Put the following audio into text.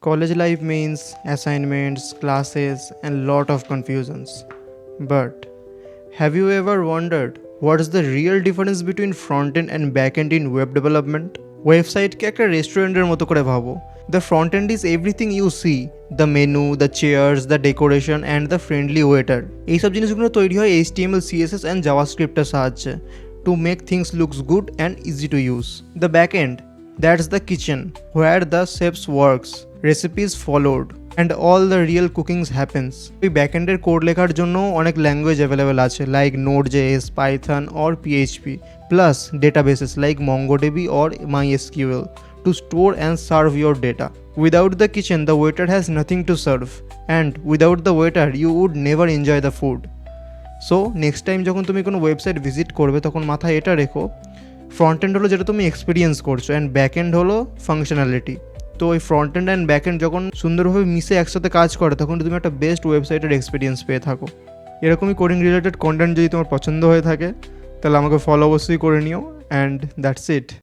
College life means assignments, classes, and lot of confusions. But have you ever wondered what's the real difference between front-end and back-end in web development? ওয়েবসাইটকে একটা রেস্টুরেন্টের মতো করে ভাবো। The front end is everything you see, the menu, the chairs, the decoration and the friendly waiter. এইসব জিনিসগুলো তৈরি হয় HTML, CSS and JavaScript এর সাহায্যে to make things looks good and easy to use. The back end, that's the kitchen where the chefs works, recipes followed and all the real cookings happens. এই ব্যাকএন্ডের code লেখার জন্য অনেক language available আছে like Node.js, Python or PHP, plus databases like MongoDB or MySQL to store and serve your data. Without the kitchen, the waiter has nothing to serve, and without the waiter, you would never enjoy the food. So next time যখন তুমি কোনো website visit করবে তখন মাথায় এটা রেখো, front end হলো যেটা তুমি এক্সপিরিয়েন্স করছো অ্যান্ড ব্যাক এন্ড হলো ফাংশনালিটি। তো ওই front end and back end যখন সুন্দরভাবে মিশে একসাথে কাজ করে তখন তুমি একটা বেস্ট ওয়েবসাইটের এক্সপিরিয়েন্স পেয়ে থাকো। এরকমই কোডিং রিলেটেড কন্টেন্ট যদি তোমার পছন্দ হয়ে থাকে তাহলে আমাকে ফলো অবশ্যই করে নিও, অ্যান্ড দ্যাটস ইট।